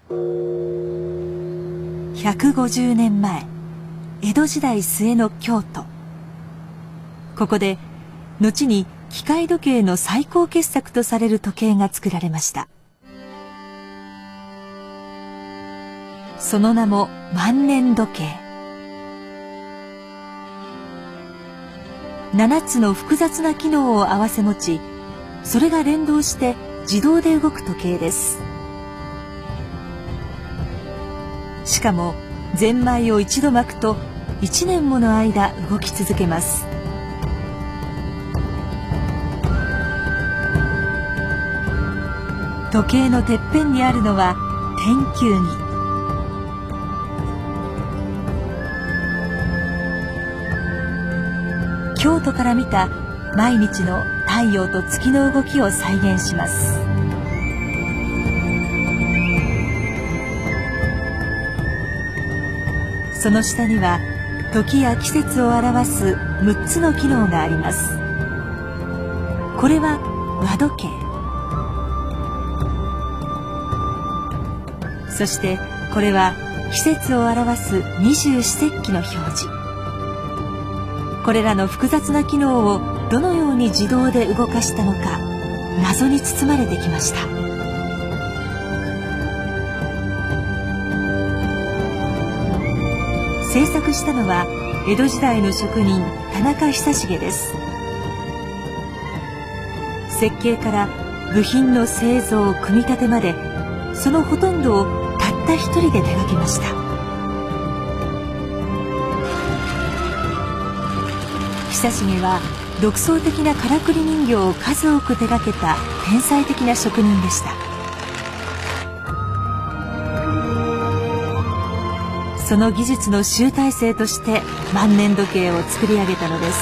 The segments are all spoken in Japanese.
150年前、江戸時代末の京都。ここで後に機械時計の最高傑作とされる時計が作られました。その名も万年時計。7つの複雑な機能を併せ持ち、それが連動して自動で動く時計です。しかもゼンマイを一度巻くと1年もの間動き続けます。時計のてっぺんにあるのは天球儀。京都から見た毎日の太陽と月の動きを再現します。その下には時や季節を表す6つの機能があります。これは和時計。そしてこれは季節を表す二十四節気の表示。これらの複雑な機能をどのように自動で動かしたのか、謎に包まれてきました。制作したのは江戸時代の職人田中久重です。設計から部品の製造組み立てまで、そのほとんどをたった一人で手掛けました。久重は独創的なからくり人形を数多く手掛けた天才的な職人でした。その技術の集大成として万年時計を作り上げたのです。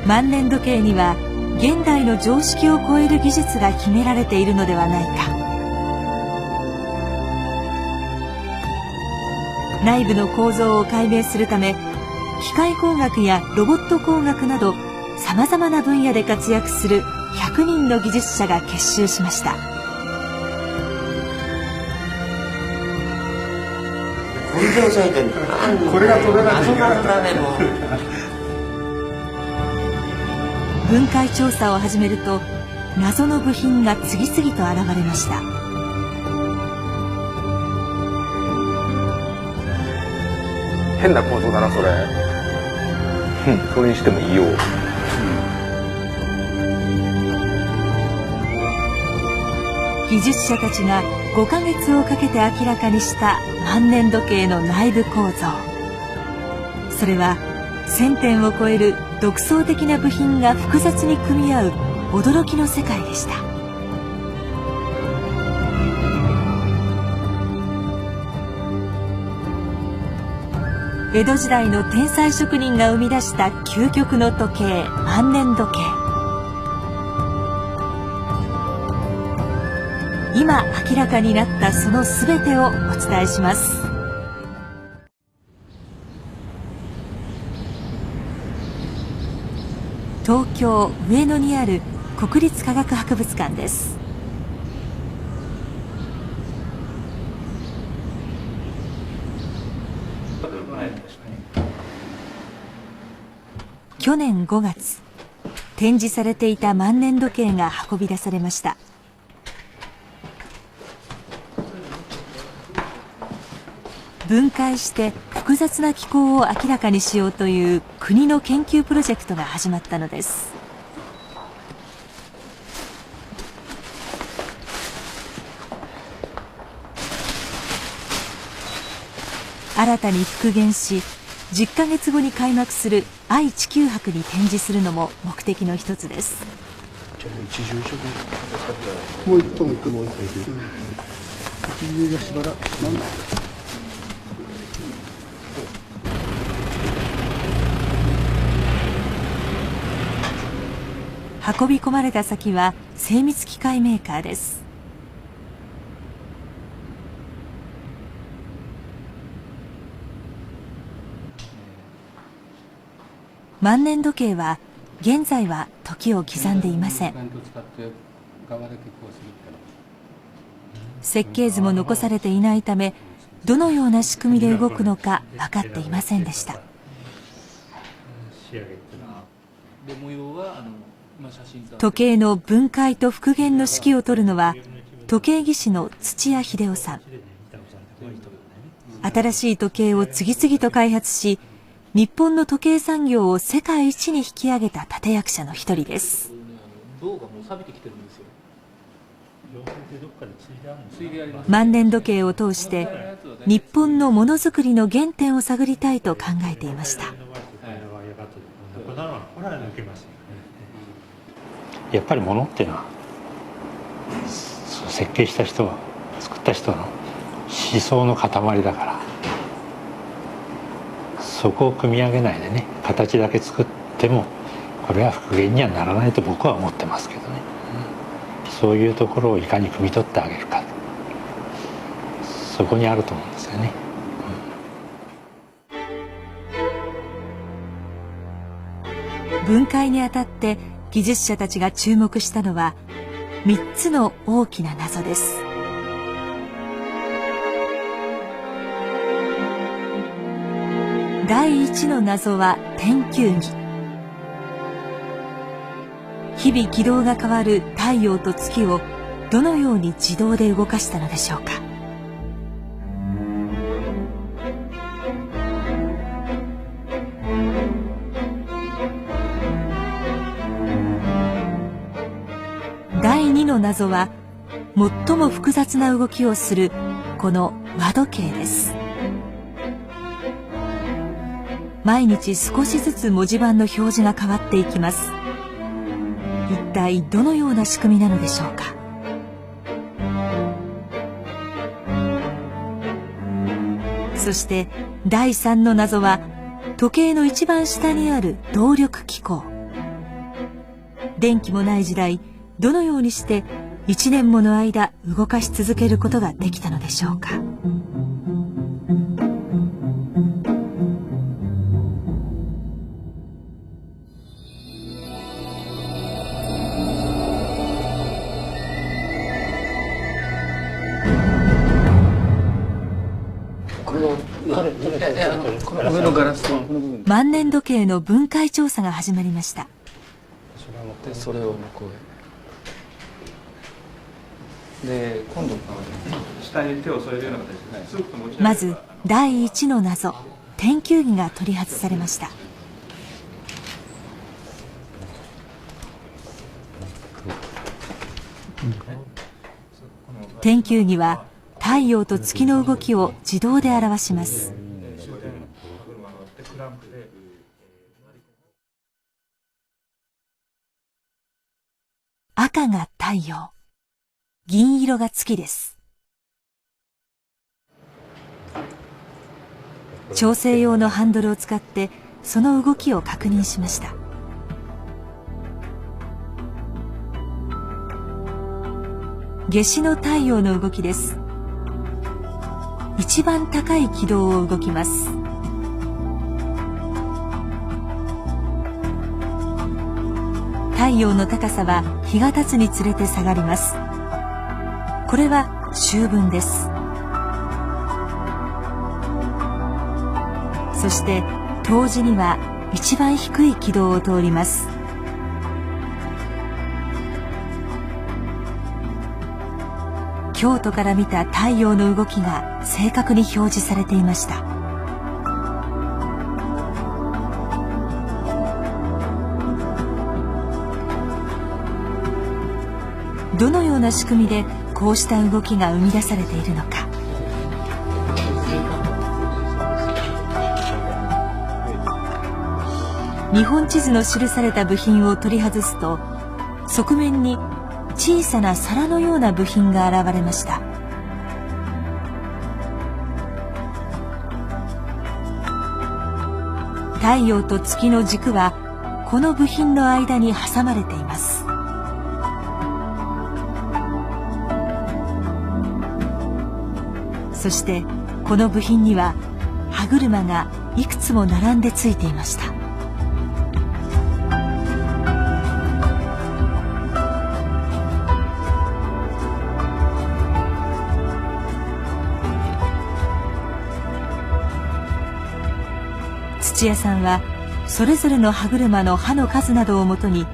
万年時計には現代の常識を超える技術が秘められているのではないか。内部の構造を解明するため、機械工学やロボット工学などさまざまな分野で活躍する100人の技術者が結集しました。これが取れないといけない。分解調査を始めると、謎の部品が次々と現れました。変な構造だな、それ。それにしてもいいよ。技術者たちが5ヶ月をかけて明らかにした万年時計の内部構造。それは1000点を超える独創的な部品が複雑に組み合う驚きの世界でした。江戸時代の天才職人が生み出した究極の時計、万年時計。今明らかになったそのすべてをお伝えします。東京上野にある国立科学博物館です。去年5月、展示されていた万年時計が運び出されました。分解して複雑な機構を明らかにしようという国の研究プロジェクトが始まったのです。新たに復元し、10ヶ月後に開幕する愛・地球博に展示するのも目的の一つです。もう一本もう一本がしばらく運び込まれた先は精密機械メーカーです。万年時計は現在は時を刻んでいません。設計図も残されていないため、どのような仕組みで動くのか分かっていませんでした。時計の分解と復元の指揮を執るのは時計技師の土屋秀夫さん。新しい時計を次々と開発し、日本の時計産業を世界一に引き上げた立役者の一人です。万年時計を通して日本のものづくりの原点を探りたいと考えていました。やっぱり物っていうのは設計した人作った人の思想の塊だから、そこを組み上げないでね、形だけ作ってもこれは復元にはならないと僕は思ってますけどね、そういうところをいかに汲み取ってあげるか、そこにあると思うんですよね。分解にあたって技術者たちが注目したのは3つの大きな謎です。第1の謎は天球儀。日々軌道が変わる太陽と月をどのように自動で動かしたのでしょうか。第2の謎は最も複雑な動きをするこの和時計です。毎日少しずつ文字盤の表示が変わっていきます。一体どのような仕組みなのでしょうか。そして第3の謎は時計の一番下にある動力機構。電気もない時代、どのようにして1年もの間動かし続けることができたのでしょうか。万年時計の分解調査が始まりました。それを向こうへ。で、今度下に手を添えるような形で、まず第1の謎、天球儀が取り外されました。天球儀は太陽と月の動きを自動で表します。赤が太陽、銀色が月です。調整用のハンドルを使ってその動きを確認しました。夏至の太陽の動きです。一番高い軌道を動きます。太陽の高さは日が経つにつれて下がります。これは秋分です。そして冬至には一番低い軌道を通ります。京都から見た太陽の動きが正確に表示されていました。どのような仕組みでこうした動きが生み出されているのか。日本地図の記された部品を取り外すと、側面に小さな皿のような部品が現れました。太陽と月の軸はこの部品の間に挟まれています。そしてこの部品には歯車がいくつも並んでついていました。土屋さんはそれぞれの歯車の歯の数などをもとに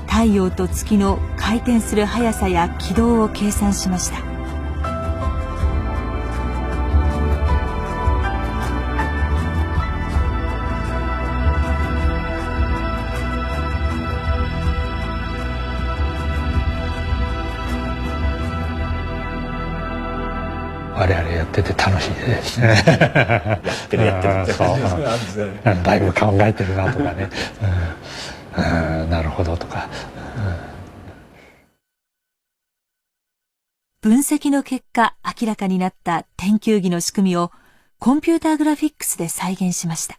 太陽と月の回転する速さや軌道を計算しました。我々やってて楽しいですね。やってるそう、だいぶ考えてるなとかね、なるほどとか、分析の結果明らかになった天球儀の仕組みをコンピューターグラフィックスで再現しました。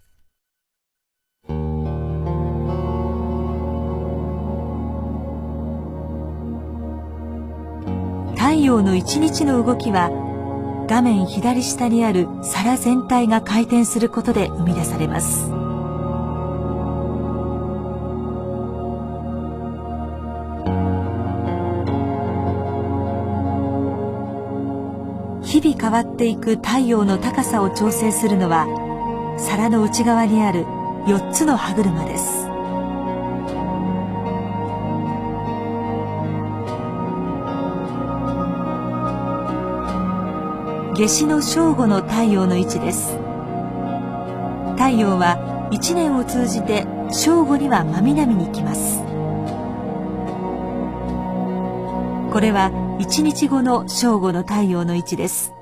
太陽の一日の動きは画面左下にある皿全体が回転することで生み出されます。日々変わっていく太陽の高さを調整するのは皿の内側にある4つの歯車です。夏至の正午の太陽の位置です。太陽は1年を通じて正午には真南に来ます。これは1日後の正午の太陽の位置です。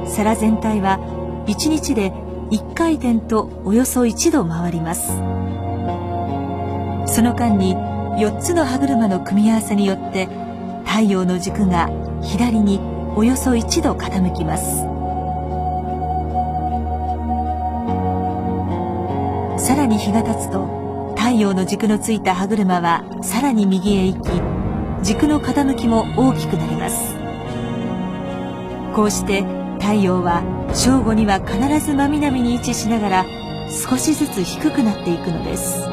皿全体は1日で1回転とおよそ1度回ります。その間に4つの歯車の組み合わせによって太陽の軸が左におよそ1度傾きます。さらに日が経つと太陽の軸のついた歯車はさらに右へ行き、軸の傾きも大きくなります。こうして太陽は正午には必ず真南に位置しながら少しずつ低くなっていくのです。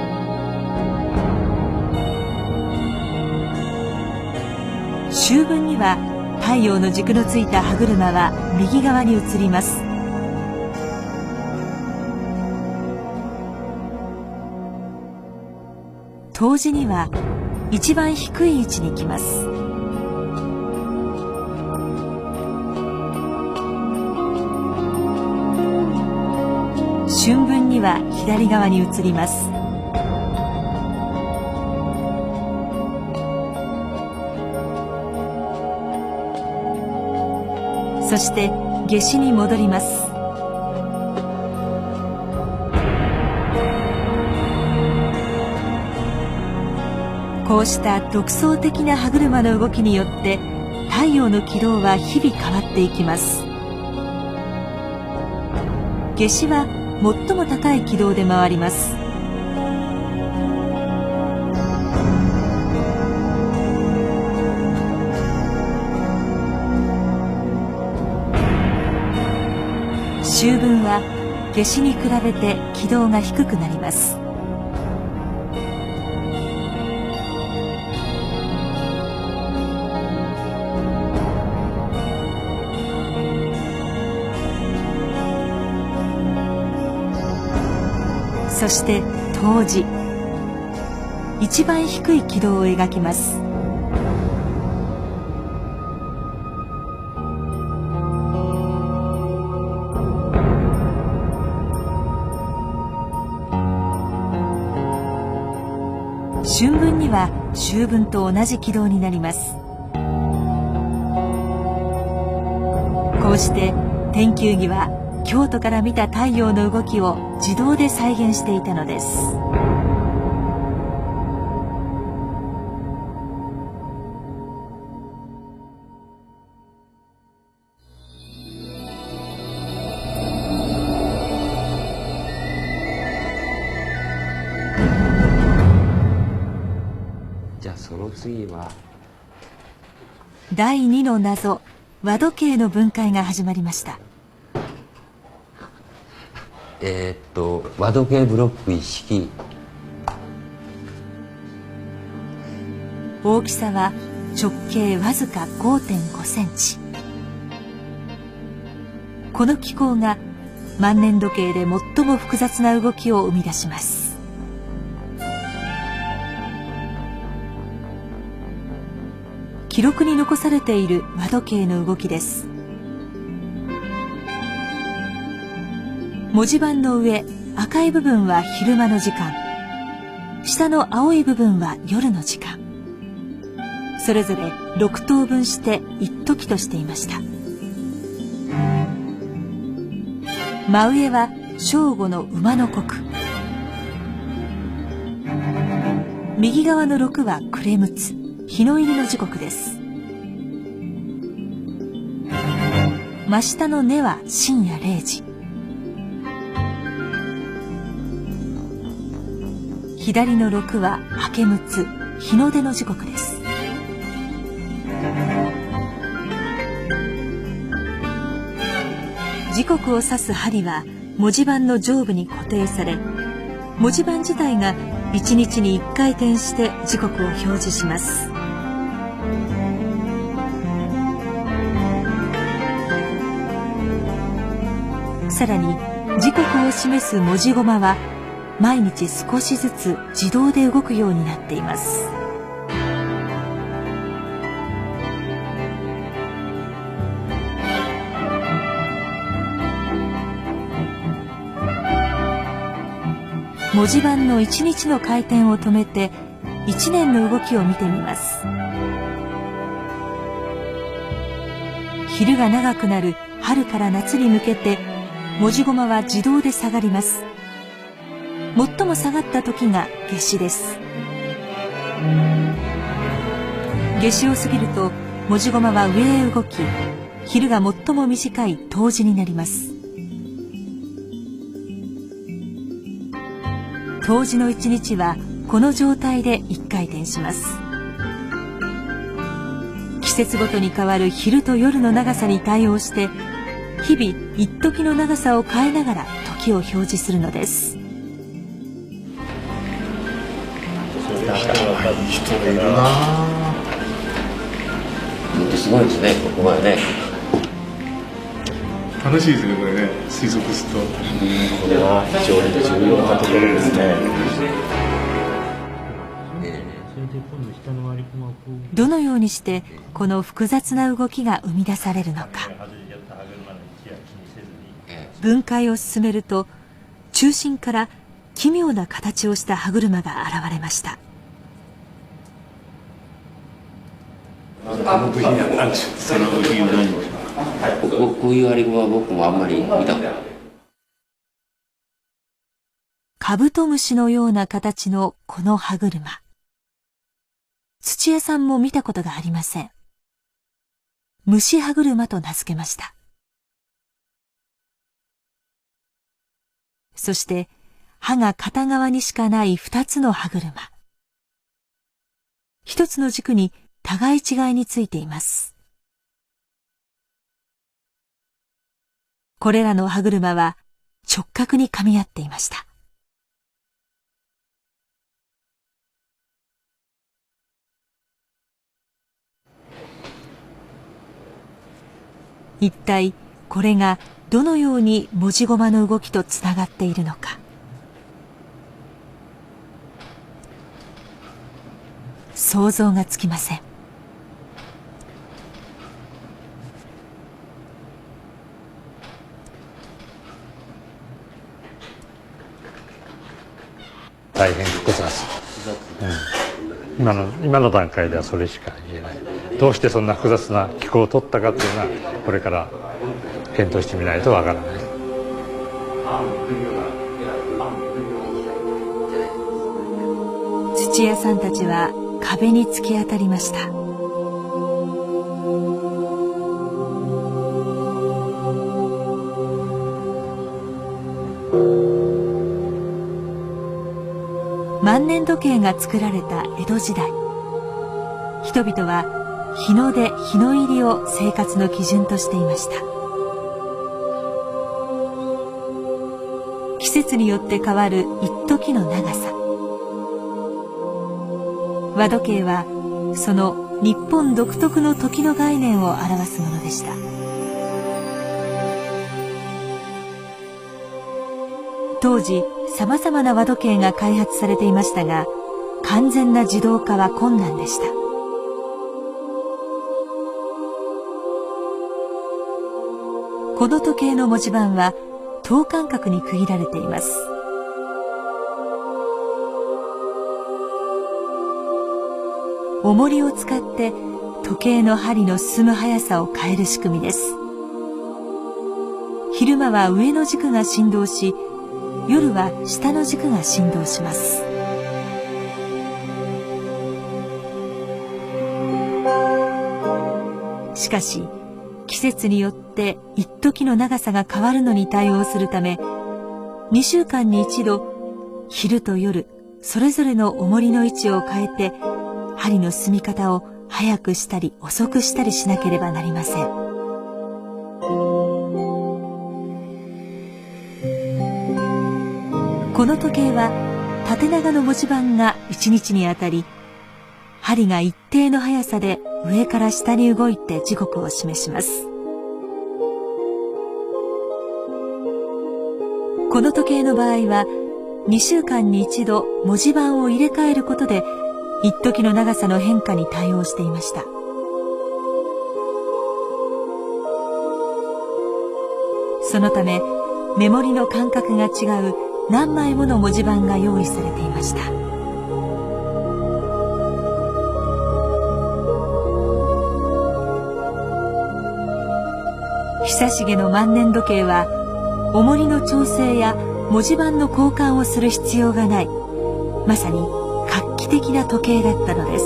秋分には太陽の軸のついた歯車は右側に移ります。冬至には一番低い位置に来ます。春分には左側に移ります。そして夏至に戻ります。こうした独創的な歯車の動きによって太陽の軌道は日々変わっていきます。夏至は最も高い軌道で回ります。秋分は夏至に比べて軌道が低くなります。そして冬至、一番低い軌道を描きます。春分には秋分と同じ軌道になります。こうして天球儀は京都から見た太陽の動きを自動で再現していたのです。じゃあその次は第2の謎、和時計の分解が始まりました。和時計ブロック一式、大きさは直径わずか 5.5 センチ。この機構が万年時計で最も複雑な動きを生み出します。記録に残されている和時計の動きです。文字盤の上、赤い部分は昼間の時間、下の青い部分は夜の時間、それぞれ6等分して一時としていました。真上は正午の馬の刻、右側の6は暮れ六つ、日の入りの時刻です。真下の根は深夜0時、左の6は明け六つ、日の出の時刻です。時刻を指す針は文字盤の上部に固定され、文字盤自体が1日に1回転して時刻を表示します。さらに時刻を示す文字駒は毎日少しずつ自動で動くようになっています。文字盤の1日の回転を止めて1年の動きを見てみます。昼が長くなる春から夏に向けて文字駒は自動で下がります。最も下がった時が夏至です。夏至を過ぎると文字駒は上へ動き、昼が最も短い冬至になります。冬至の1日はこの状態で1回転します。季節ごとに変わる昼と夜の長さに対応して、日々一時の長さを変えながら時を表示するのです。人がいるな。本当すごいですね、ここまでね。楽しいですね、これね、推測すると。これは非常に重要なところですね。どのようにしてこの複雑な動きが生み出されるのか。分解を進めると、中心から奇妙な形をした歯車が現れました。この部品なんでしょう。その部品は何でしょう。こういう割り駒は僕もあんまり見たことない。カブトムシのような形のこの歯車、土屋さんも見たことがありません。虫歯車と名付けました。そして歯が片側にしかない2つの歯車、一つの軸に互い違いについています。これらの歯車は直角に噛み合っていました。一体これがどのように文字駒の動きとつながっているのか。想像がつきません。大変複雑、今の段階ではそれしか言えない。どうしてそんな複雑な機構を取ったかというのはこれから検討してみないとわからない。土屋さんたちは壁に突き当たりました。万年時計が作られた江戸時代、人々は日の出日の入りを生活の基準としていました。季節によって変わる一時の長さ、和時計はその日本独特の時の概念を表すものでした。当時さまざまな和時計が開発されていましたが、完全な自動化は困難でした。この時計の文字盤は等間隔に区切られています。重りを使って時計の針の進む速さを変える仕組みです。昼間は上の軸が振動し、夜は下の軸が振動します。しかし季節によって一時の長さが変わるのに対応するため、2週間に一度昼と夜それぞれの重りの位置を変えて、針の進み方を速くしたり遅くしたりしなければなりません。この時計は縦長の文字盤が1日にあたり、針が一定の速さで上から下に動いて時刻を示します。この時計の場合は2週間に一度文字盤を入れ替えることで一時の長さの変化に対応していました。そのため目盛りの間隔が違う何枚もの文字盤が用意されていました。久重の万年時計は重りの調整や文字盤の交換をする必要がない、まさに画期的な時計だったのです。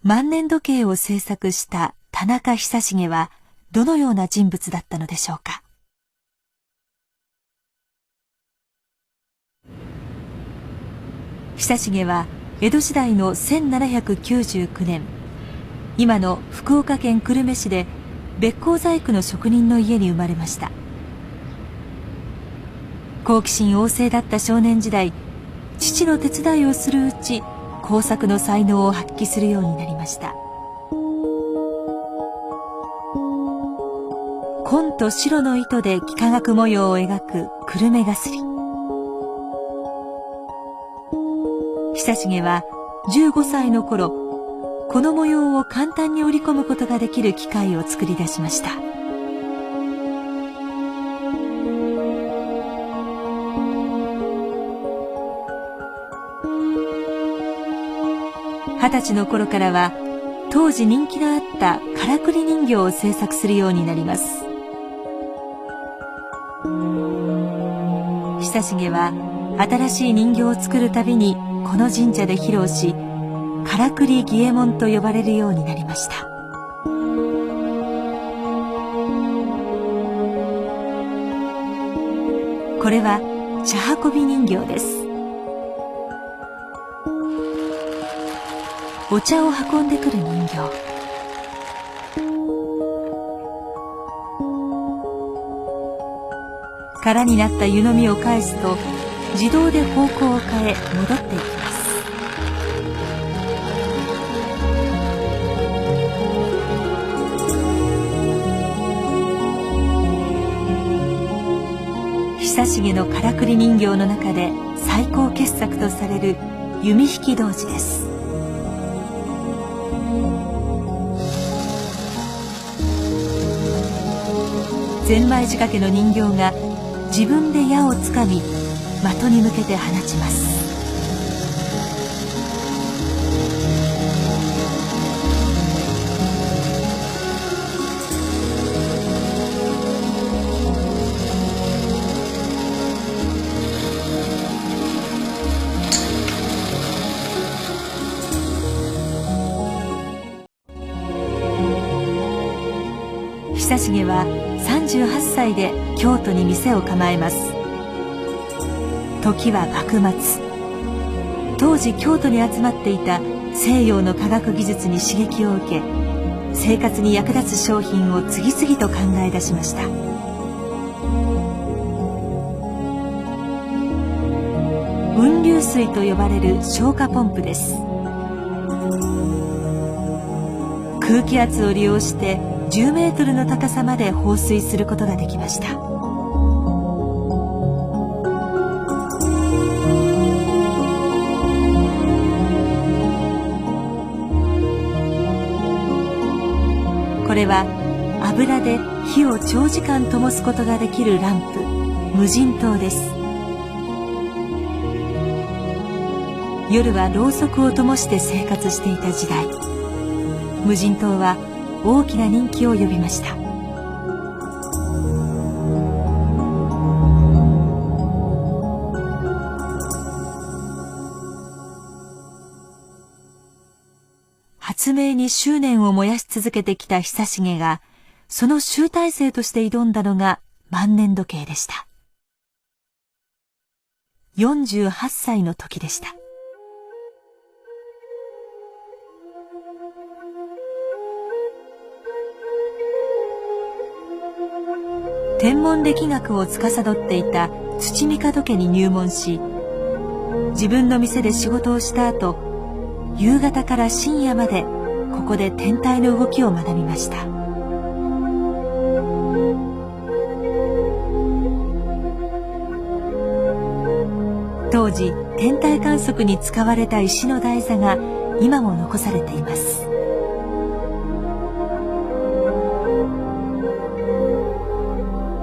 万年時計を制作した田中久重はどのような人物だったのでしょうか。久重は江戸時代の1799年、今の福岡県久留米市でべっ甲細工の職人の家に生まれました。好奇心旺盛だった少年時代、父の手伝いをするうち工作の才能を発揮するようになりました。紺と白の糸で幾何学模様を描く久留米がすり。久重は15歳の頃、この模様を簡単に織り込むことができる機械を作り出しました。20歳の頃からは当時人気のあったからくり人形を制作するようになります。久重は新しい人形を作るたびにこの神社で披露し、からくり儀右衛門と呼ばれるようになりました。これは茶運び人形です。お茶を運んでくる人形。空になった湯飲みを返すと自動で方向を変え戻っていきます。久重のからくり人形の中で最高傑作とされる弓引き童子です。ゼンマイ仕掛けの人形が自分で矢をつかみ的に向けて放ちます。久重は38歳で京都に店を構えます。時は幕末。当時京都に集まっていた西洋の科学技術に刺激を受け、生活に役立つ商品を次々と考え出しました。雲龍流水と呼ばれる消火ポンプです。空気圧を利用して10メートルの高さまで放水することができました。これは油で火を長時間灯すことができるランプ、無人灯です。夜はろうそくを灯して生活していた時代、無人灯は大きな人気を呼びました。発明に執念を燃やし続けてきた久重が、その集大成として挑んだのが万年時計でした。48歳の時でした。天文歴学を司っていた土御門家に入門し、自分の店で仕事をした後、夕方から深夜までここで天体の動きを学びました。当時天体観測に使われた石の台座が今も残されています。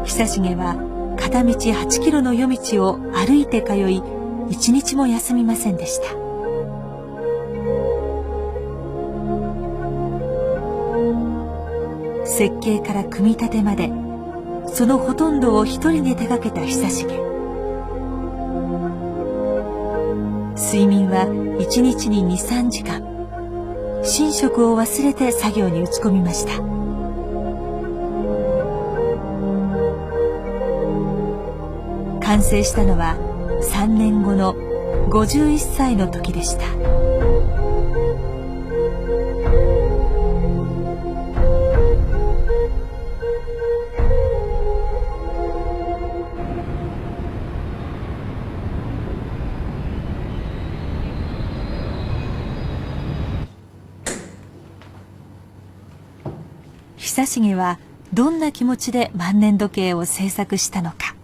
久重は片道8キロの夜道を歩いて通い、一日も休みませんでした。設計から組み立てまで、そのほとんどを一人で手がけた久重。睡眠は1日に 2,3 時間。寝食を忘れて作業に打ち込みました。完成したのは3年後の51歳の時でした。久重はどんな気持ちで万年時計を制作したのか。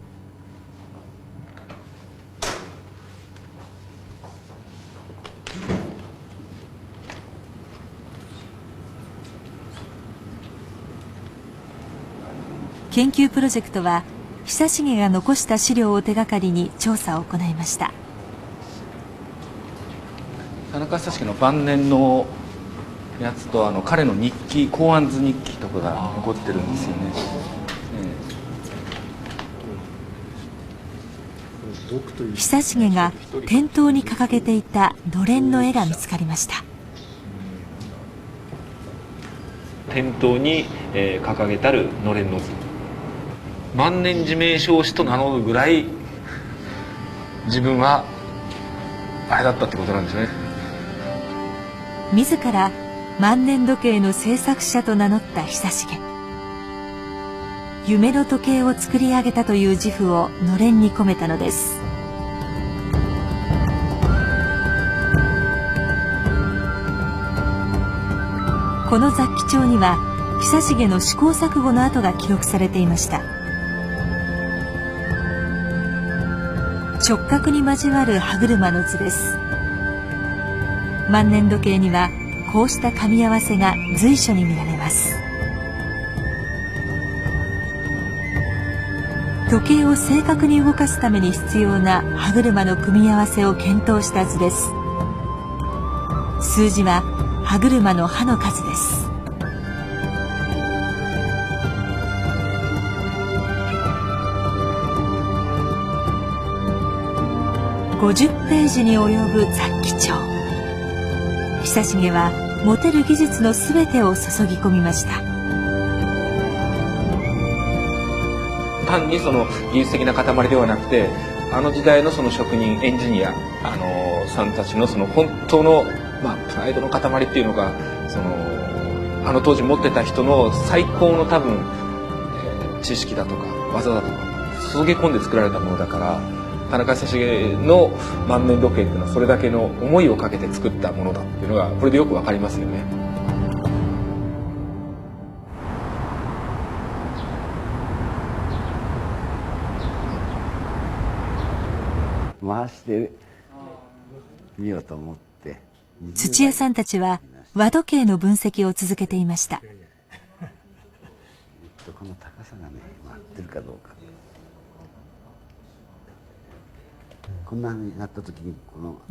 研究プロジェクトは久重が残した資料を手がかりに調査を行いました。田中久重の晩年のやつと彼の日記、考案図日記とかが残ってるんですよね。久重が店頭に掲げていたのれんの絵が見つかりました。店頭に掲げたるのれんの図、万年自明彰子と名乗るぐらい自分はあれだったってことなんですね。自ら万年時計の制作者と名乗った久重。夢の時計を作り上げたという自負をのれんに込めたのです。この雑記帳には久重の試行錯誤の跡が記録されていました。直角に交わる歯車の図です。万年時計にはこうした噛み合わせが随所に見られます。時計を正確に動かすために必要な歯車の組み合わせを検討した図です。数字は歯車の歯の数です。50ページに及ぶ雑記帳。久重は持てる技術のすべてを注ぎ込みました。単にその技術的な塊ではなくて、あの時代のその職人エンジニアさんたちのその本当の、プライドの塊っていうのが、あの当時持ってた人の最高の多分、知識だとか技だとか注ぎ込んで作られたものだから、田中久重の万年時計っていうのはそれだけの思いをかけて作ったものだっていうのがこれでよくわかりますよね。回してみようと思って。土屋さんたちは和時計の分析を続けていました。この高さがね、合ってるかどうか。こんなになった時に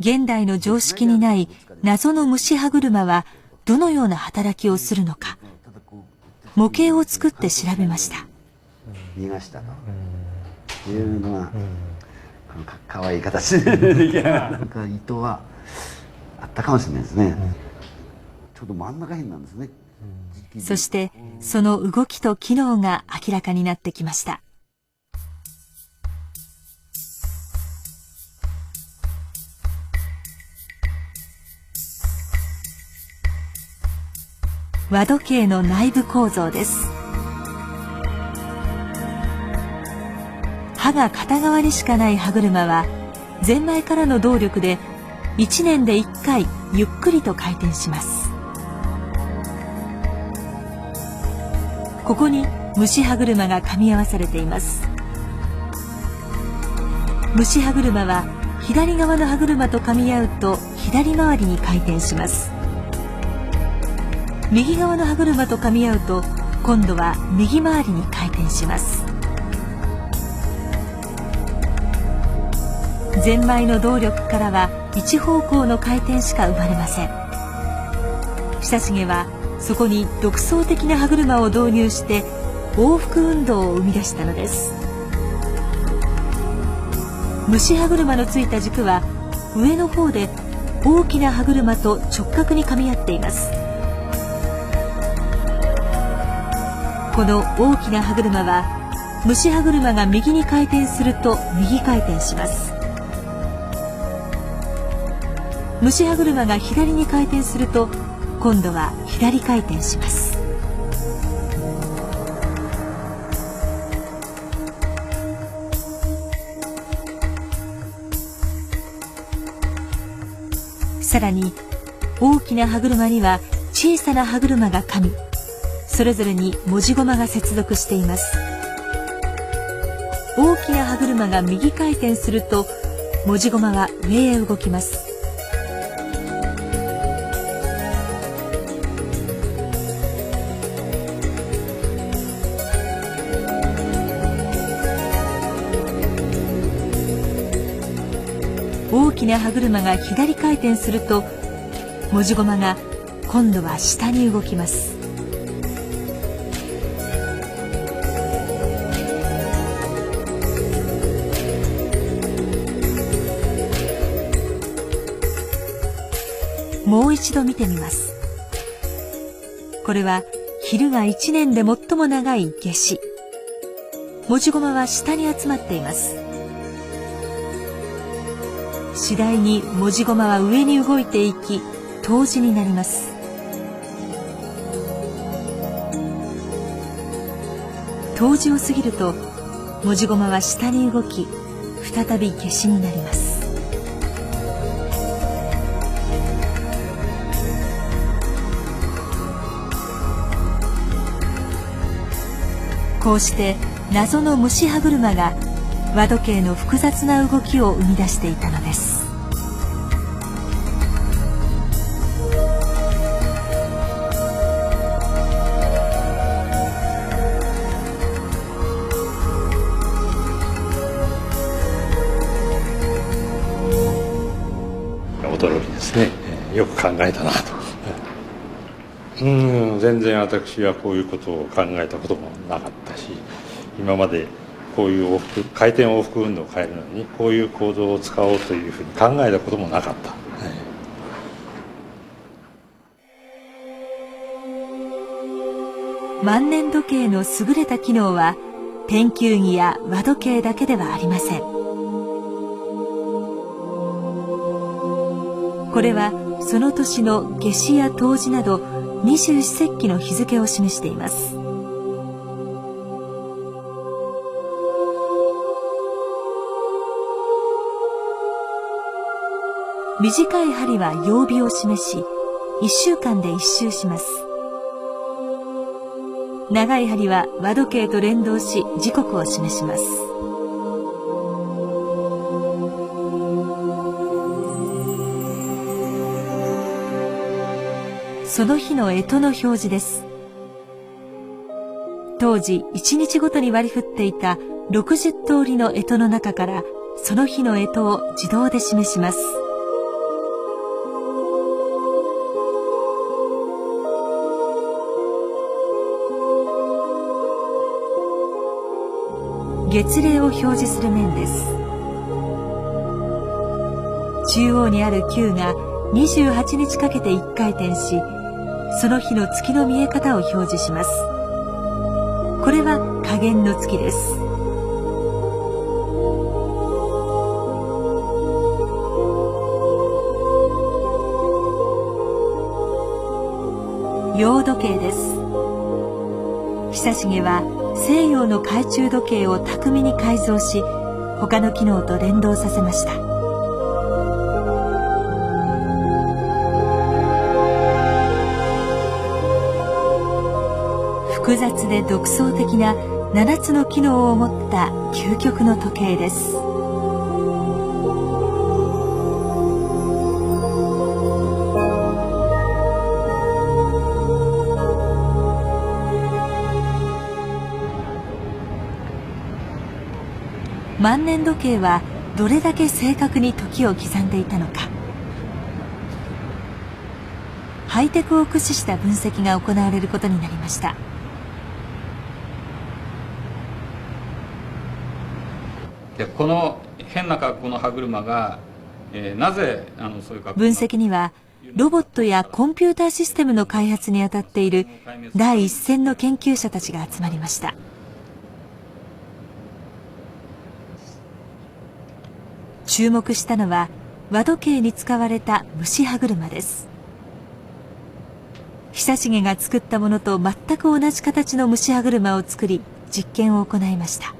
現代の常識にない謎の虫歯車はどのような働きをするのか、模型を作って調べました。逃がしたというのは、このかわいい形でなんか糸はあったかもしれないですね。ちょうど真ん中辺なんですね。そしてその動きと機能が明らかになってきました。和時計の内部構造です。刃が片側にしかない歯車はゼンマイからの動力で1年で1回ゆっくりと回転します。ここに虫歯車が噛み合わされています。虫歯車は左側の歯車と噛み合うと左回りに回転します。右側の歯車と噛み合うと今度は右回りに回転します。ゼンマイの動力からは一方向の回転しか生まれません。久重はそこに独創的な歯車を導入して往復運動を生み出したのです。虫歯車のついた軸は上の方で大きな歯車と直角に噛み合っています。この大きな歯車は虫歯車が右に回転すると右回転します。虫歯車が左に回転すると今度は左回転します。さらに大きな歯車には小さな歯車が噛み、それぞれに文字駒が接続しています。大きな歯車が右回転すると文字駒は上へ動きます。大きな歯車が左回転すると文字駒が今度は下に動きます。もう一度見てみます。これは昼が1年で最も長い夏至。文字駒は下に集まっています。次第に文字駒は上に動いていき、冬至になります。冬至を過ぎると文字駒は下に動き、再び夏至になります。こうして謎の虫歯車が和時計の複雑な動きを生み出していたのです。驚きですね。よく考えたなと。全然私はこういうことを考えたこともなかったし、今までこういう回転往復運動を変えるのにこういう構造を使おうというふうに考えたこともなかった。万年時計の優れた機能は天球儀や和時計だけではありません。これはその年の夏至や冬至など二十四節気の日付を示しています。短い針は曜日を示し、1週間で1周します。長い針は和時計と連動し、時刻を示します。その日の干支の表示です。当時1日ごとに割り振っていた60通りの干支の中からその日の干支を自動で示します。月齢を表示する面です。中央にある9が28日かけて1回転し、その日の月の見え方を表示します。これは下弦の月です。洋時計です。久重は西洋の懐中時計を巧みに改造し、他の機能と連動させました。複雑で独創的な7つの機能を持った究極の時計です。万年時計はどれだけ正確に時を刻んでいたのか。ハイテクを駆使した分析が行われることになりました。でこの変な格好の歯車が、なぜそういう格好分析にはロボットやコンピューターシステムの開発にあたっている第一線の研究者たちが集まりました。注目したのは和時計に使われた虫歯車です。久重が作ったものと全く同じ形の虫歯車を作り、実験を行いました。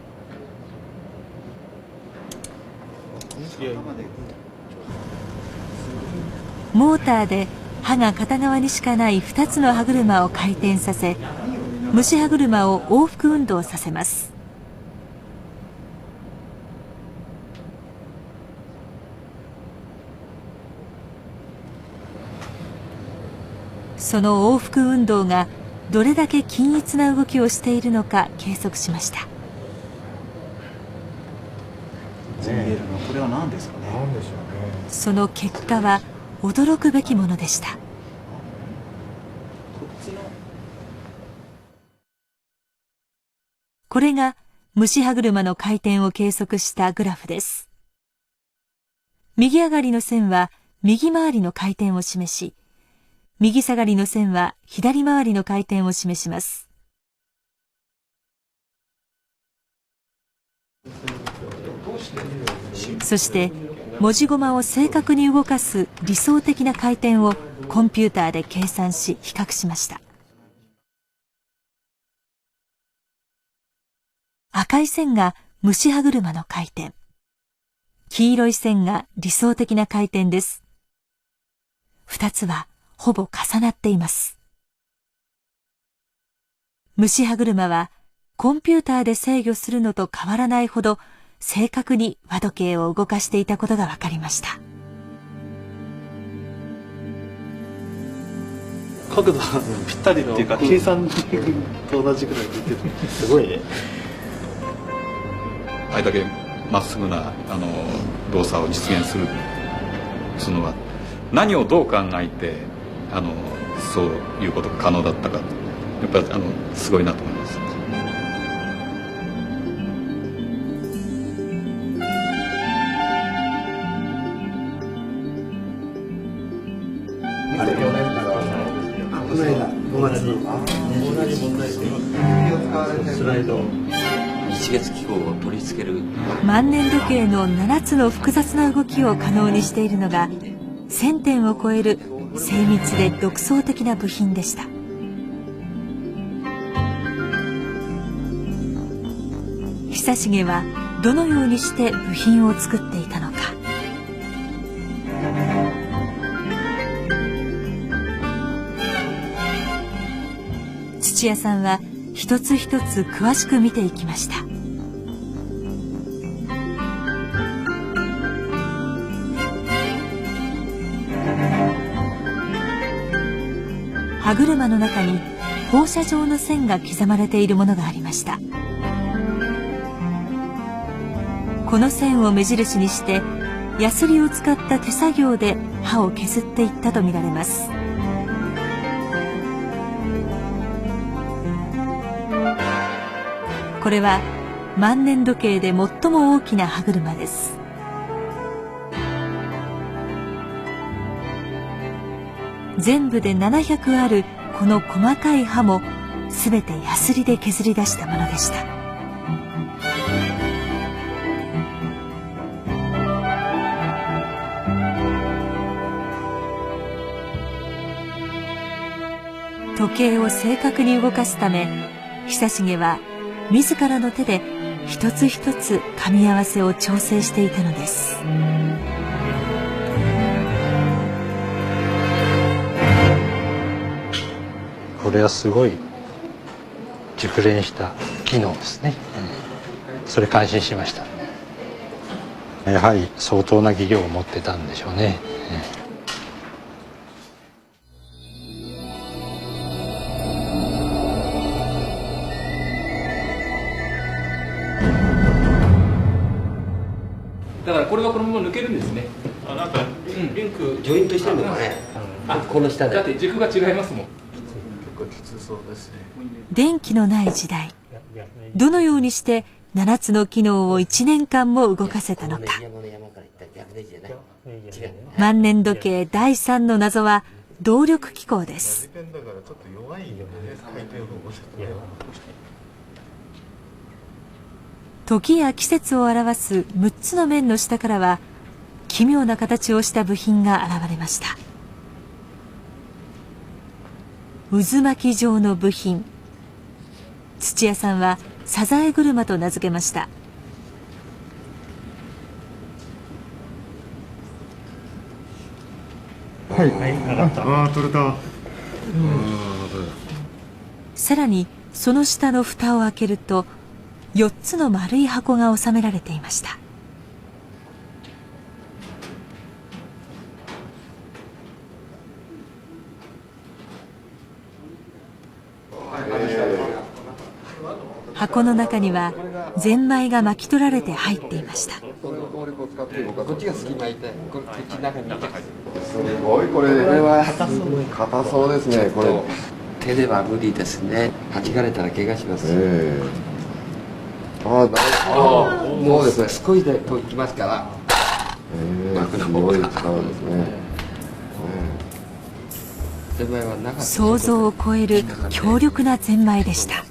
モーターで刃が片側にしかない2つの歯車を回転させ、虫歯車を往復運動させます。その往復運動がどれだけ均一な動きをしているのか計測しました。これは何ですかね。その結果は驚くべきものでした。これが虫歯車の回転を計測したグラフです。右上がりの線は右回りの回転を示し、右下がりの線は左回りの回転を示します。そして文字駒を正確に動かす理想的な回転をコンピューターで計算し比較しました。赤い線が虫歯車の回転、黄色い線が理想的な回転です。2つはほぼ重なっています。虫歯車はコンピューターで制御するのと変わらないほど正確に和時計を動かしていたことが分かりました。角度はぴったりっていうか計算と同じぐらいで出てる。すごいね。あれだけまっすぐな動作を実現するそのは何をどう考えてそういうことが可能だったか、やっぱりすごいなと思います。日月機構を取り付ける万年時計の7つの複雑な動きを可能にしているのが1000点を超える精密で独創的な部品でした。久重はどのようにして部品を作っていたのか。土屋さんは一つ一つ詳しく見ていきました。歯車の中に放射状の線が刻まれているものがありました。この線を目印にしてヤスリを使った手作業で歯を削っていったとみられます。これは万年時計で最も大きな歯車です。全部で700あるこの細かい歯もすべてヤスリで削り出したものでした。時計を正確に動かすため、久重は自らの手で一つ一つ噛み合わせを調整していたのです。これはすごい熟練した機能ですね。それ感心しました。やはり相当な技量を持ってたんでしょうね。だからこれがこのまま抜けるんですね。なんかリンクジョイントしてるのかね。この下で。だって軸が違いますもん。電気のない時代、どのようにして7つの機能を1年間も動かせたのか。万年時計第3の謎は動力機構です。時や季節を表す6つの面の下からは奇妙な形をした部品が現れました。渦巻き状の部品、土屋さんはサザエ車と名付けました。はい、取れた。さらにその下の蓋を開けると4つの丸い箱が収められていました。箱の中にはゼンマイが巻き取られて入っていました。すごい、これは硬そうですね。これ手では無理ですね。弾かれたら怪我します。そうですね。少しでといきますから。すごい力ですね。想像を超える強力なゼンマイでした。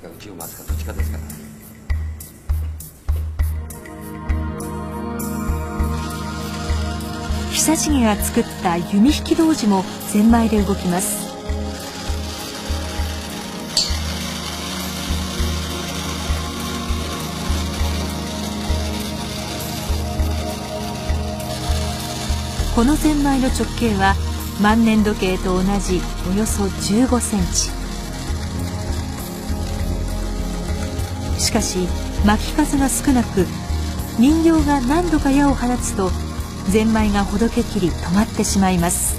久重が作った弓引き童子もゼンマイで動きます。このゼンマイの直径は万年時計と同じおよそ15センチ。しかし巻き数が少なく、人形が何度か矢を放つとゼンマイがほどけきり止まってしまいます。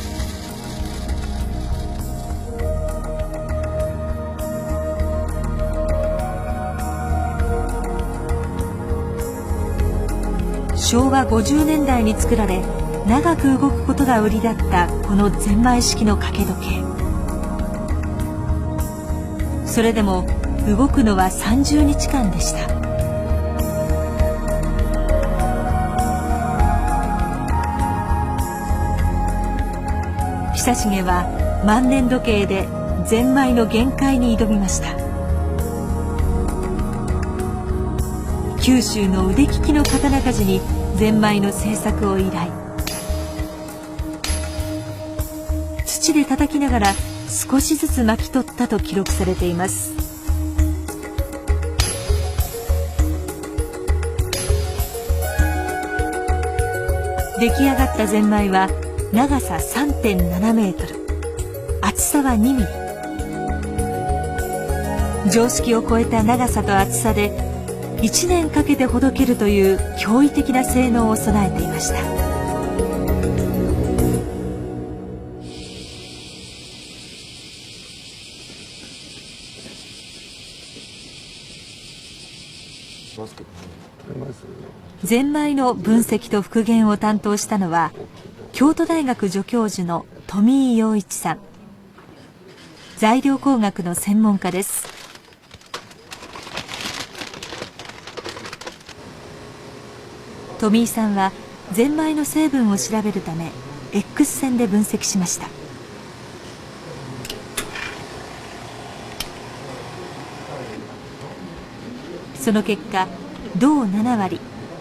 昭和50年代に作られ、長く動くことが売りだったこのゼンマイ式の掛け時計。それでも動くのは30日間でした。久重は万年時計でゼンマイの限界に挑みました。九州の腕利きの刀鍛冶にゼンマイの製作を依頼。土で叩きながら少しずつ巻き取ったと記録されています。出来上がったゼンマイは長さ 3.7 メートル、厚さは2ミリ。常識を超えた長さと厚さで1年かけてほどけるという驚異的な性能を備えていました。ゼンマイの分析と復元を担当したのは京都大学助教授の富井洋一さん。材料工学の専門家です。富井さんはゼンマイの成分を調べるため X 線で分析しました。その結果、銅7割、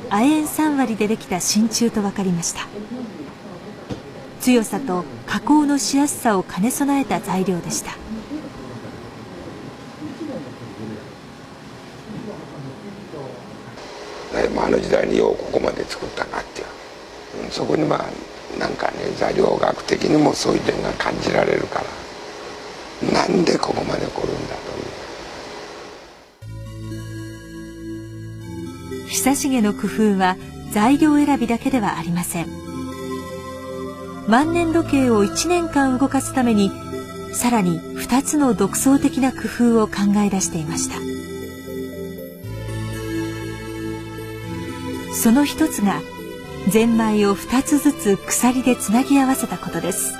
亜鉛3割でできた真鍮と分かりました。強さと加工のしやすさを兼ね備えた材料でした。あの時代にようここまで作ったなっていう、そこにまあなんかね、材料学的にもそういう点が感じられるから、なんでここまで凝るんだという。久重の工夫は材料選びだけではありません。万年時計を1年間動かすためにさらに2つの独創的な工夫を考え出していました。その一つがゼンマイを2つずつ鎖でつなぎ合わせたことです。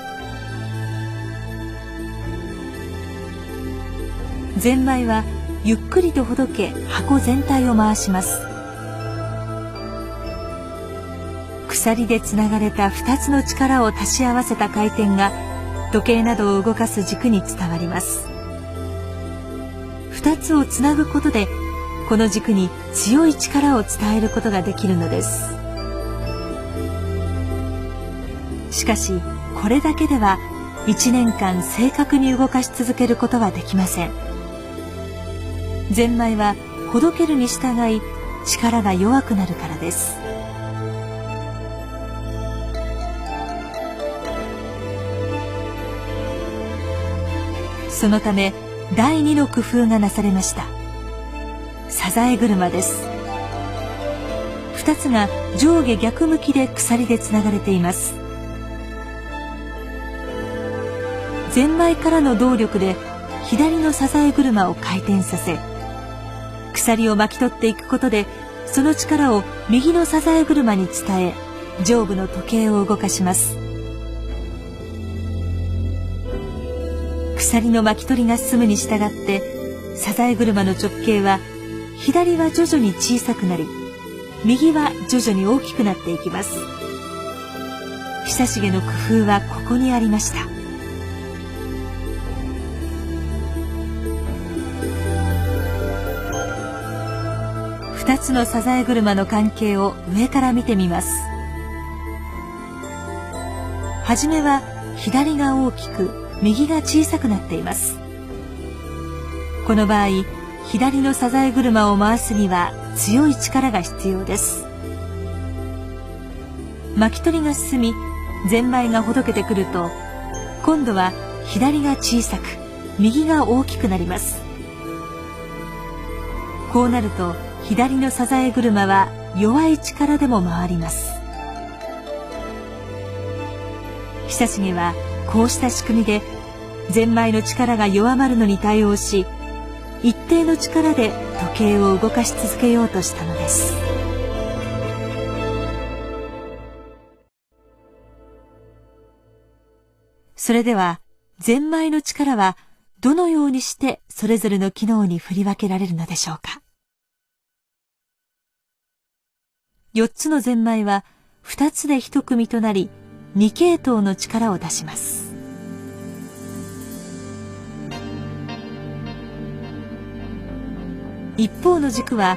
ゼンマイはゆっくりとほどけ箱全体を回します。鎖でつながれた2つの力を足し合わせた回転が時計などを動かす軸に伝わります。2つをつなぐことでこの軸に強い力を伝えることができるのです。しかしこれだけでは1年間正確に動かし続けることはできません。ゼンマイはほどけるに従い力が弱くなるからです。そのため第2の工夫がなされました。サザエ車です。2つが上下逆向きで鎖でつながれています。ゼンマイからの動力で左のサザエ車を回転させ、鎖を巻き取っていくことでその力を右のサザエ車に伝え、上部の時計を動かします。鎖の巻き取りが進むに従ってサザエ車の直径は左は徐々に小さくなり、右は徐々に大きくなっていきます。久重の工夫はここにありました。2つのサザエ車の関係を上から見てみます。はじめは左が大きく右が小さくなっています。この場合、左のサザエ車を回すには強い力が必要です。巻き取りが進み、ゼンマイがほどけてくると、今度は左が小さく右が大きくなります。こうなると左のサザエ車は弱い力でも回ります。久重はこうした仕組みでゼンマイの力が弱まるのに対応し、一定の力で時計を動かし続けようとしたのです。それではゼンマイの力はどのようにしてそれぞれの機能に振り分けられるのでしょうか。4つのゼンマイは2つで1組となり、2系統の力を出します。一方の軸は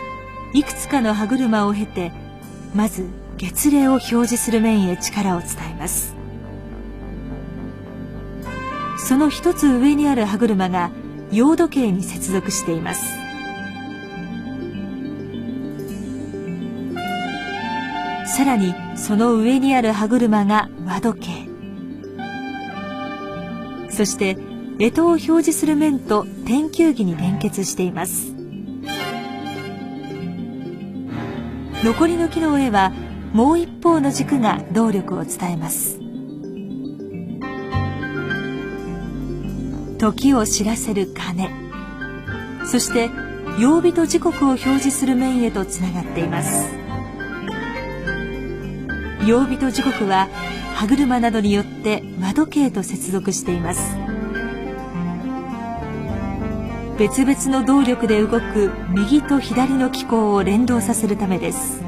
いくつかの歯車を経て、まず月齢を表示する面へ力を伝えます。その一つ上にある歯車が陽時計に接続しています。さらにその上にある歯車が和時計、そして干支を表示する面と天球儀に連結しています。残りの木の上はもう一方の軸が動力を伝えます。時を知らせる鐘、そして曜日と時刻を表示する面へとつながっています。曜日と時刻は歯車などによって和時計と接続しています。別々の動力で動く右と左の機構を連動させるためです。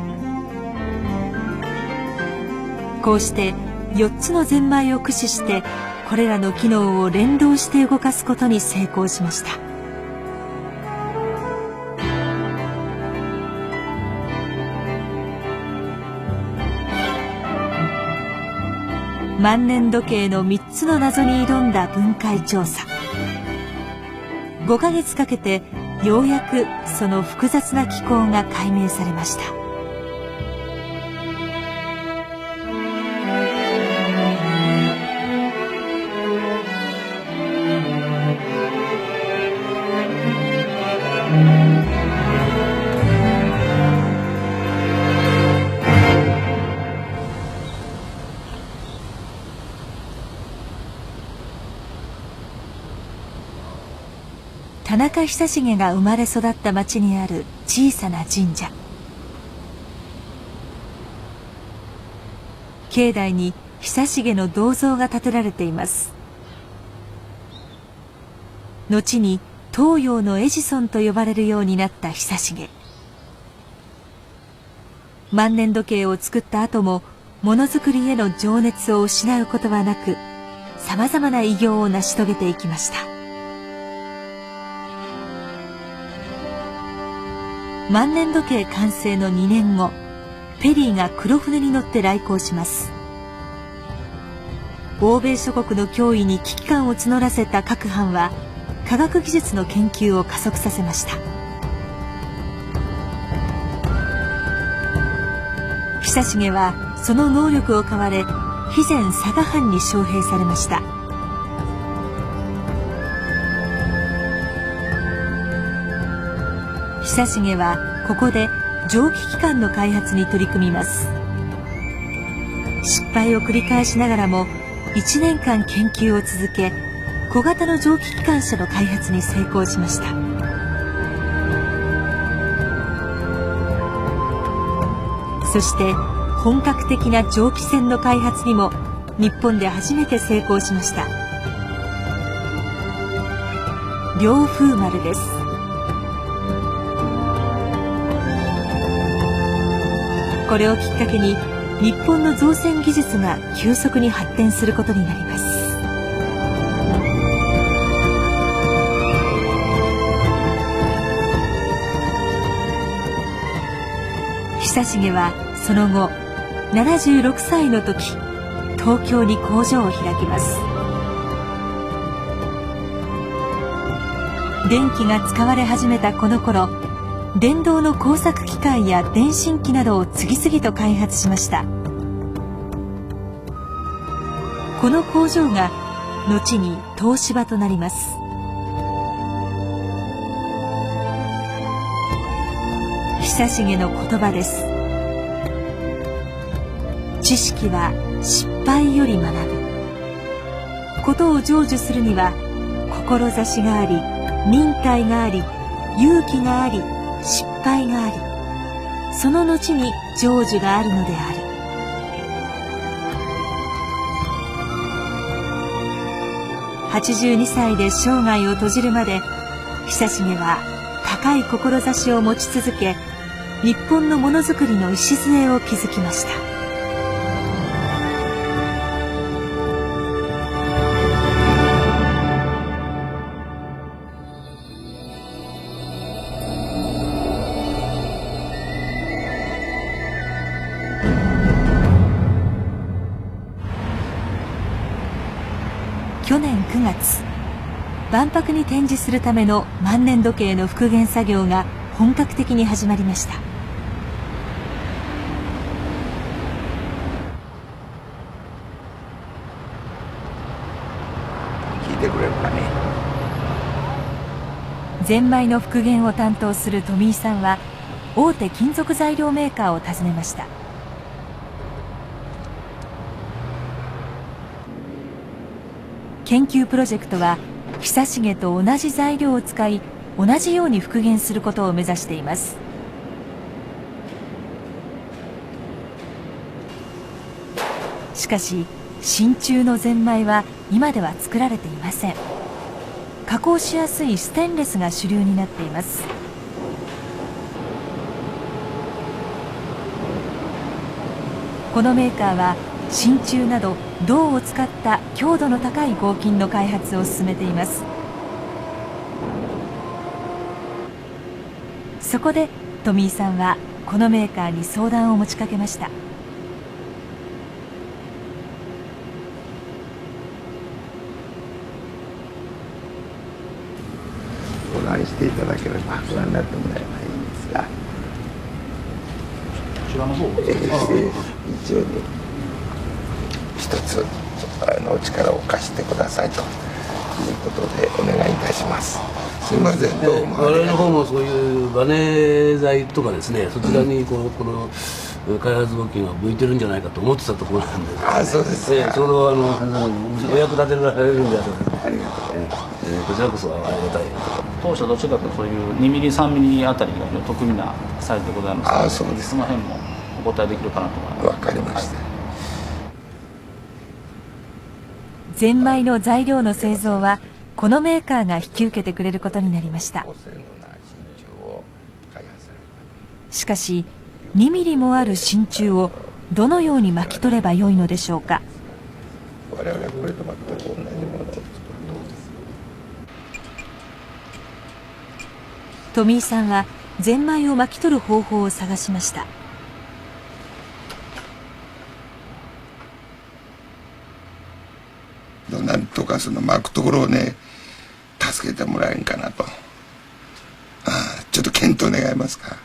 こうして4つのゼンマイを駆使してこれらの機能を連動して動かすことに成功しました。万年時計の3つの謎に挑んだ分解調査。5ヶ月かけてようやくその複雑な機構が解明されました。田中久重が生まれ育った町にある小さな神社。境内に久重の銅像が建てられています。後に東洋のエジソンと呼ばれるようになった久重。万年時計を作った後もものづくりへの情熱を失うことはなく、さまざまな偉業を成し遂げていきました。万年時計完成の2年後、ペリーが黒船に乗って来航します。欧米諸国の脅威に危機感を募らせた各藩は科学技術の研究を加速させました。久重はその能力を買われ、肥前佐賀藩に招聘されました。久重はここで蒸気機関の開発に取り組みます。失敗を繰り返しながらも1年間研究を続け、小型の蒸気機関車の開発に成功しました。そして本格的な蒸気船の開発にも日本で初めて成功しました。凌風丸です。これをきっかけに日本の造船技術が急速に発展することになります。久重はその後76歳の時、東京に工場を開きます。電気が使われ始めたこの頃、電動の工作機械や電信機などを次々と開発しました。この工場が後に東芝となります。久重の言葉です。知識は失敗より学ぶ。ことを成就するには志があり、忍耐があり、勇気があり、失敗があり、その後に成就があるのである。82歳で生涯を閉じるまで、久重は高い志を持ち続け、日本のものづくりの礎を築きました。去年9月、万博に展示するための万年時計の復元作業が本格的に始まりました。聞いてくれるかね。ゼンマイの復元を担当する富井さんは大手金属材料メーカーを訪ねました。研究プロジェクトは久重と同じ材料を使い同じように復元することを目指しています。しかし真鍮のゼンマイは今では作られていません。加工しやすいステンレスが主流になっています。このメーカーは真鍮など銅を使った強度の高い合金の開発を進めています。そこで富井さんはこのメーカーに相談を持ちかけました。相談していただければご覧になってもらえばいいんですが、こちらの方一応ね一つお力を貸してくださいということでお願いいたします。すみません、どうも。我々の方もそういうバネ材とかですね、そちらにこの開発募金が向いてるんじゃないかと思ってたところなんです。あ、そうですか。ちょうどお役立てられるんであれば、こちらこそありがたい。当初どちらかというとそういう2ミリ3ミリあたりが得意なサイズでございますので、あ、そうです。その辺もお答えできるかなと思います。わかりました。ゼンマイの材料の製造はこのメーカーが引き受けてくれることになりました。しかし2ミリもある真鍮をどのように巻き取ればよいのでしょうか。我々はこれと全く同じものを作るとです。富井さんはゼンマイを巻き取る方法を探しました。なんとかその巻くところをね助けてもらえんかなと。ちょっと検討願えますか。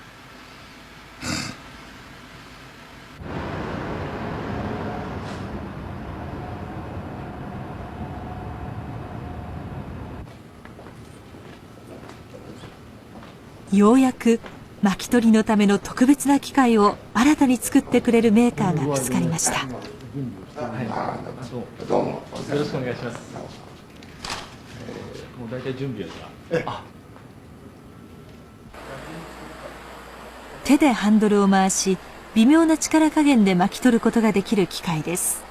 ようやく巻き取りのための特別な機械を新たに作ってくれるメーカーが見つかりました。どうもよろしくお願いします。もう大体準備はじゃあ。手でハンドルを回し微妙な力加減で巻き取ることができる機械です。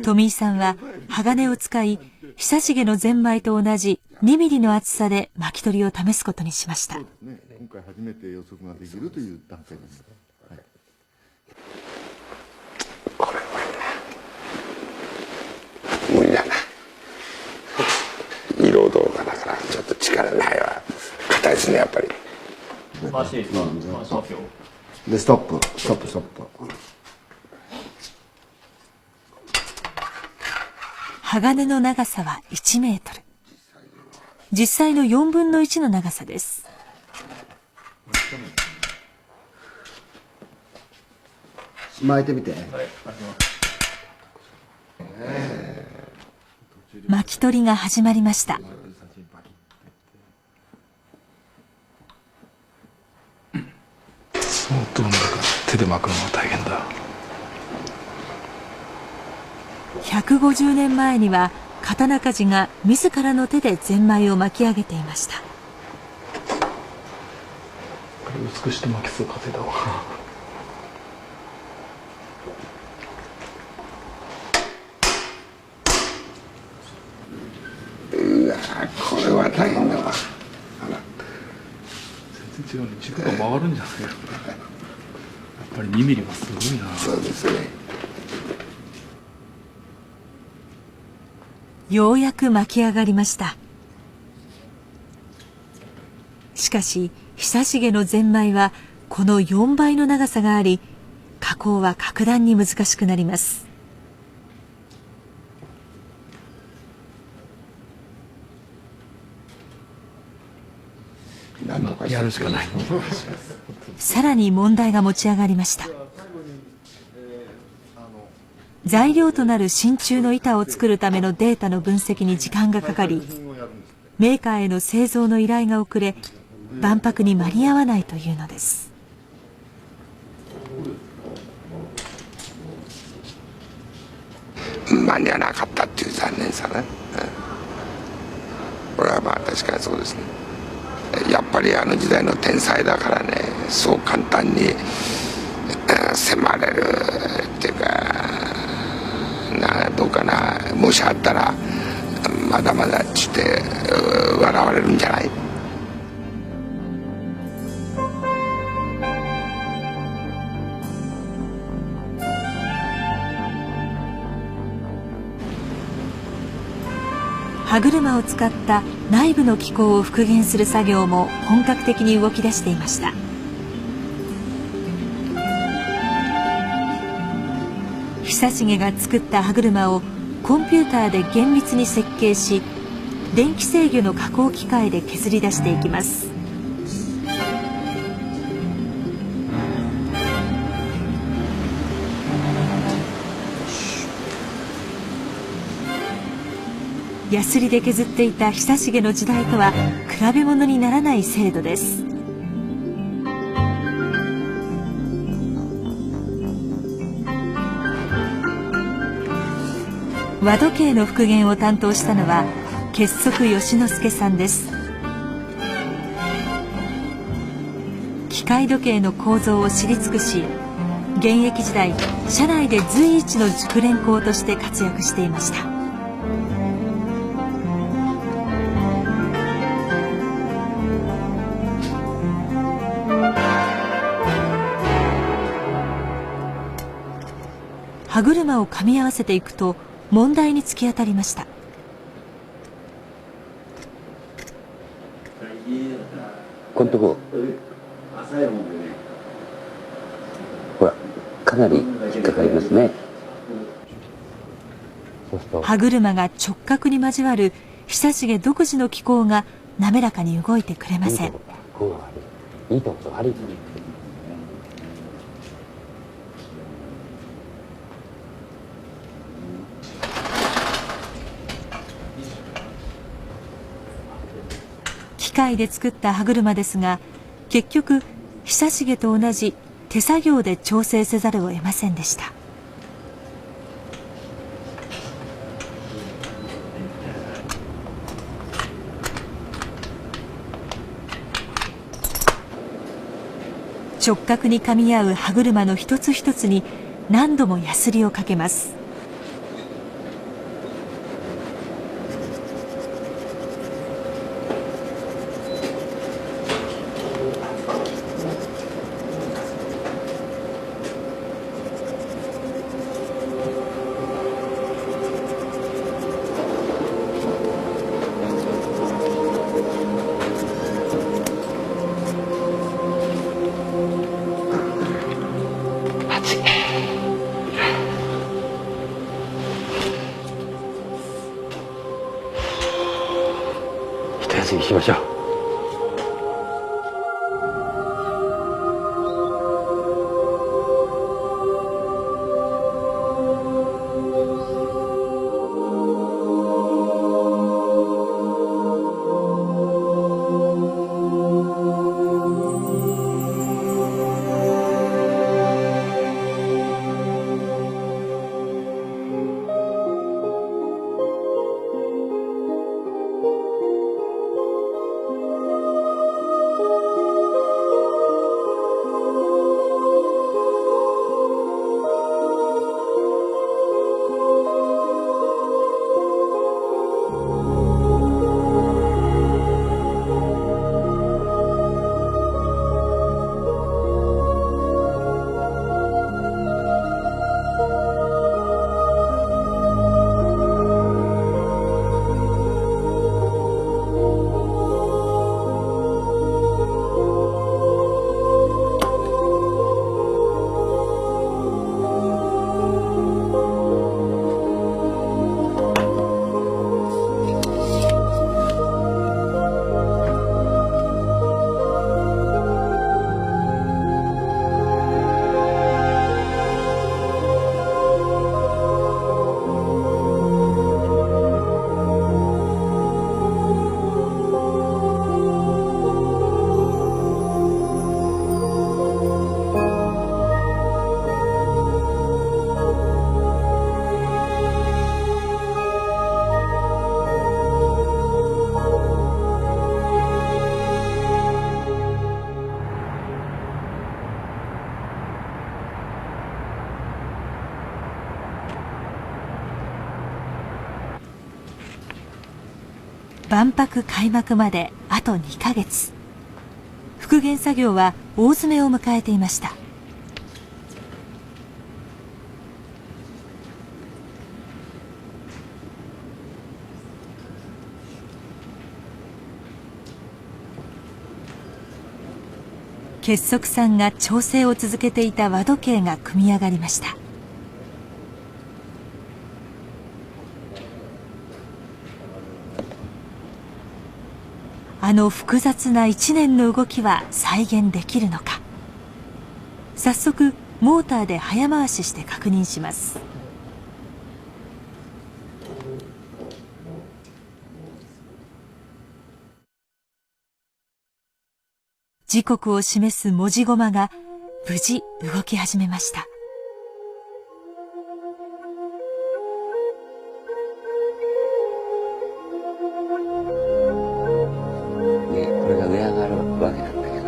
富井さんは鋼を使い久重のゼンマイと同じ2ミリの厚さで巻き取りを試すことにしました。今回初めて予測ができるという段階です。これはな無理だな。色動画だからちょっと力ないわ。硬いですねやっぱり。回していいですか。でストップ。鋼の長さは1メートル。実際の4分の1の長さです。巻いてみて。巻き取りが始まりました。相当なんか手で巻くのは大変だ。150年前には刀鍛冶が自らの手でゼンマイを巻き上げていました。美しく巻きそう稼いだわ。うわこれは大変だわ。全然違うね。軸が回るんじゃないやっぱり2ミリはすごいな。そうですね。ようやく巻き上がりました。しかし久重のゼンマイはこの4倍の長さがあり、加工は格段に難しくなります。やるしかない。さらに問題が持ち上がりました。材料となる真鍮の板を作るためのデータの分析に時間がかかり、メーカーへの製造の依頼が遅れ、万博に間に合わないというのです。間に合わなかったっていう残念さね、これはまあ確かにそうですね。やっぱりあの時代の天才だからね、そう簡単に迫れるっていうかどうかな、もしあったらまだまだっつって笑われるんじゃない。歯車を使った内部の機構を復元する作業も本格的に動き出していました。久重が作った歯車をコンピューターで厳密に設計し、電気制御の加工機械で削り出していきます。ヤスリで削っていた久重の時代とは比べ物にならない精度です。和時計の復元を担当したのは結束義之助さんです。機械時計の構造を知り尽くし、現役時代社内で随一の熟練工として活躍していました。歯車を噛み合わせていくと問題に突き当たりました。このとこほらかなり引っかかりますね。歯車が直角に交わる久重独自の機構が滑らかに動いてくれません。いいとこ悪いとこ。機械で作った歯車ですが、結局久重と同じ手作業で調整せざるを得ませんでした。直角に噛み合う歯車の一つ一つに何度もヤスリをかけます。行きましょう。万博開幕まであと2ヶ月。復元作業は大詰めを迎えていました。結束さんが調整を続けていた和時計が組み上がりました。あの複雑な一年の動きは再現できるのか。早速モーターで早回しして確認します。時刻を示す文字駒が無事動き始めました。これが上上がるわけなんだけど、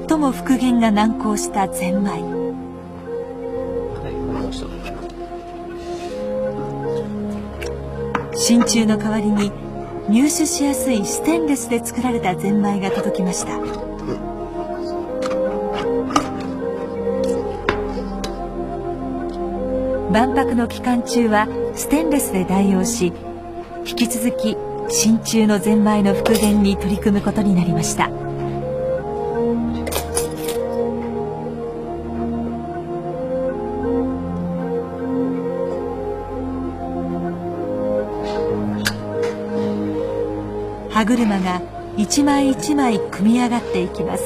最も復元が難航したゼンマイ。真鍮の代わりに入手しやすいステンレスで作られたゼンマイが届きました。万博の期間中はステンレスで代用し、引き続き真鍮のゼンマイの復元に取り組むことになりました。歯車が一枚一枚組み上がっていきます。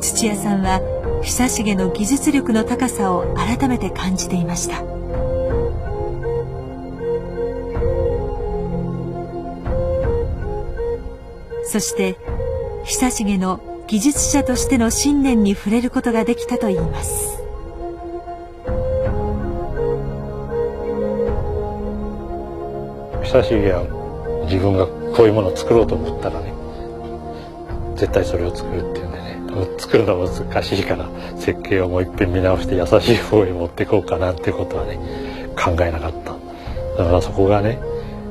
土屋さんは久重の技術力の高さを改めて感じていました。そして久重の技術者としての信念に触れることができたといいます。久重は自分がこういうものを作ろうと思ったらね、絶対それを作るっていうんでね、作るのは難しいから設計をもう一遍見直して優しい方へ持っていこうかなってことはね考えなかった。だからそこがね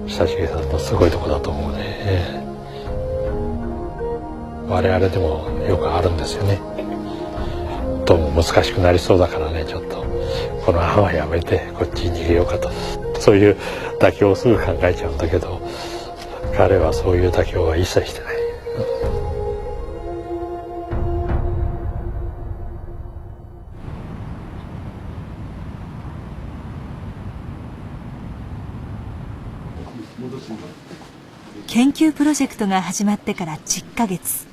久重さんのすごいとこだと思うね。我々でもよくあるんですよね。どうも難しくなりそうだからね、ちょっとこの案はやめてこっちに逃げようかと、そういう妥協をすぐ考えちゃうんだけど、彼はそういう妥協は一切してない。研究プロジェクトが始まってから10ヶ月、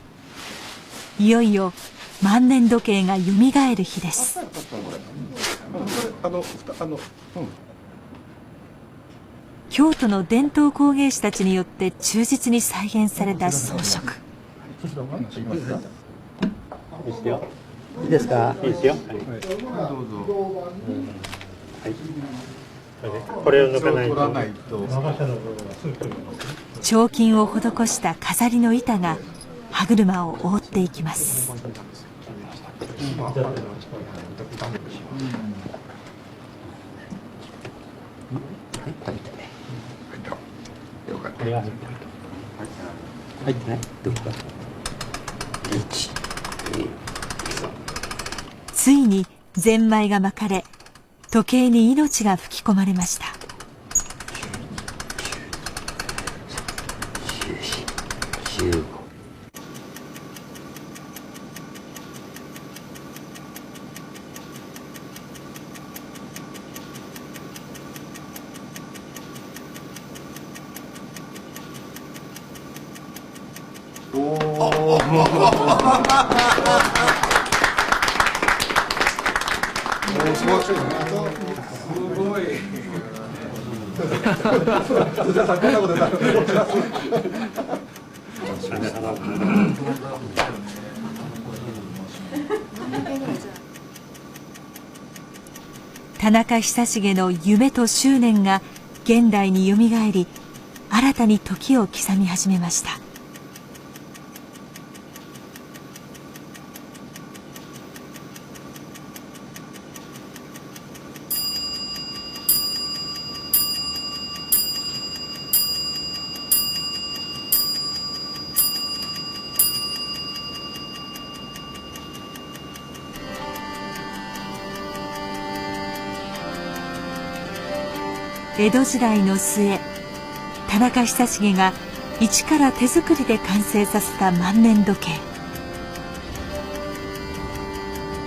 いよいよ万年時計がよみがえる日です。京都の伝統工芸士たちによって忠実に再現された装飾。いいですか？いいですよ。これを抜かないと。彫金を施した飾りの板が歯車を覆っていきます。ついにゼンマイが巻かれ、時計に命が吹き込まれました。田中久重の夢と執念が現代によみがえり、新たに時を刻み始めました。江戸時代の末、田中久重が一から手作りで完成させた万年時計。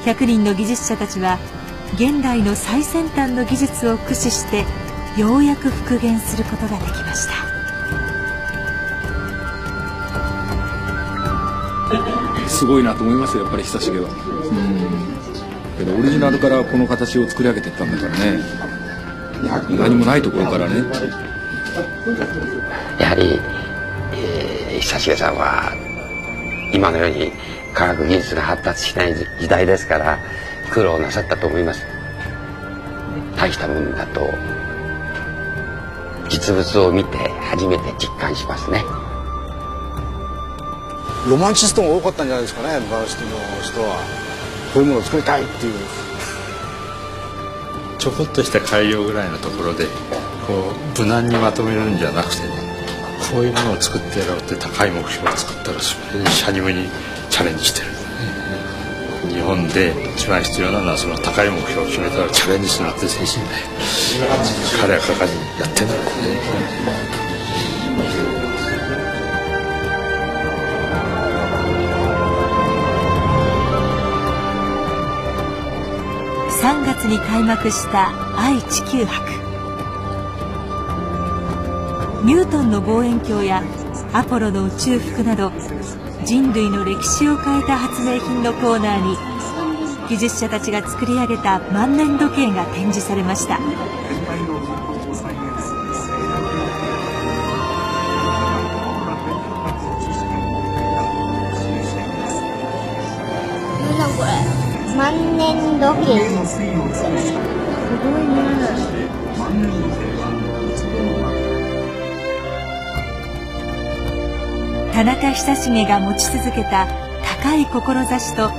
100人の技術者たちは現代の最先端の技術を駆使してようやく復元することができました。すごいなと思いますよ、やっぱり久重は。けどオリジナルからこの形を作り上げていったんだからね。何もないところからね。やはり、久重さんは今のように科学技術が発達しない時代ですから苦労なさったと思います。大したもんだと実物を見て初めて実感しますね。ロマンチストも多かったんじゃないですかね、昔の人は。こういうものを作りたいっていう。ちょこっとした改良ぐらいのところでこう無難にまとめるんじゃなくてね、こういうものを作ってやろうって高い目標を作ったらそれにしゃにむにチャレンジしてる。日本で一番必要なのはその高い目標を決めたらチャレンジするなって精神だよ。彼は果敢にやってんだよね。3月に開幕した愛・地球博。ニュートンの望遠鏡やアポロの宇宙服など人類の歴史を変えた発明品のコーナーに技術者たちが作り上げた万年時計が展示されました。これ万年時計すごいな。田中久重が持ち続けた高い志と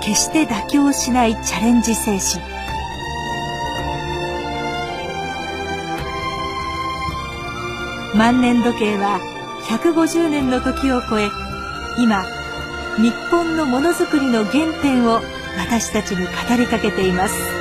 決して妥協しないチャレンジ精神。万年時計は150年の時を超え、今日本のものづくりの原点を私たちに語りかけています。